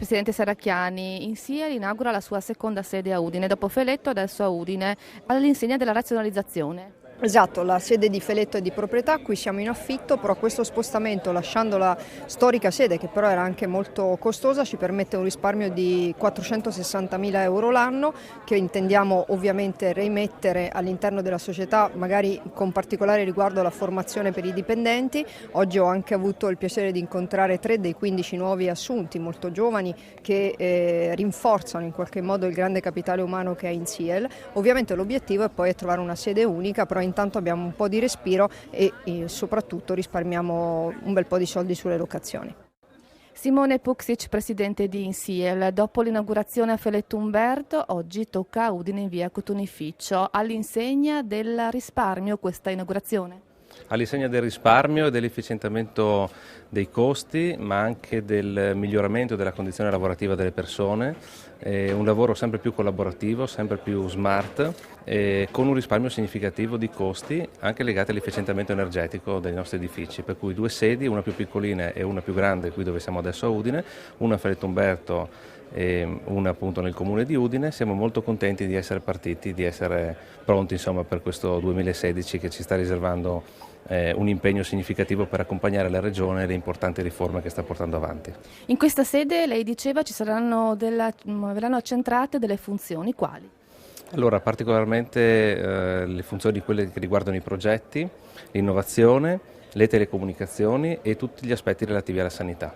Presidente Serracchiani, INSIEL inaugura la sua seconda sede a Udine, dopo Feletto adesso a Udine, all'insegna della razionalizzazione. Esatto, la sede di Feletto è di proprietà, qui siamo in affitto, però questo spostamento, lasciando la storica sede che però era anche molto costosa, ci permette un risparmio di 460.000 euro l'anno che intendiamo ovviamente rimettere all'interno della società, magari con particolare riguardo alla formazione per i dipendenti. Oggi ho anche avuto il piacere di incontrare 3 dei 15 nuovi assunti, molto giovani, che rinforzano in qualche modo il grande capitale umano che è INSIEL. Ovviamente l'obiettivo è poi trovare una sede unica, però intanto abbiamo un po' di respiro e soprattutto risparmiamo un bel po' di soldi sulle locazioni. Simone Puksic, presidente di INSIEL, dopo l'inaugurazione a Feletto Umberto, oggi tocca a Udine in via Cotonificio, all'insegna del risparmio questa inaugurazione. All'insegna del risparmio e dell'efficientamento dei costi, ma anche del miglioramento della condizione lavorativa delle persone, un lavoro sempre più collaborativo, sempre più smart, con un risparmio significativo di costi anche legati all'efficientamento energetico dei nostri edifici, per cui 2 sedi, una più piccolina e una più grande qui dove siamo adesso a Udine, una a Feletto Umberto e una appunto nel comune di Udine. Siamo molto contenti di essere partiti, di essere pronti insomma, per questo 2016 che ci sta riservando un impegno significativo per accompagnare la Regione e le importanti riforme che sta portando avanti. In questa sede, lei diceva, verranno accentrate delle funzioni, quali? Allora, particolarmente le funzioni quelle che riguardano i progetti, l'innovazione, le telecomunicazioni e tutti gli aspetti relativi alla sanità.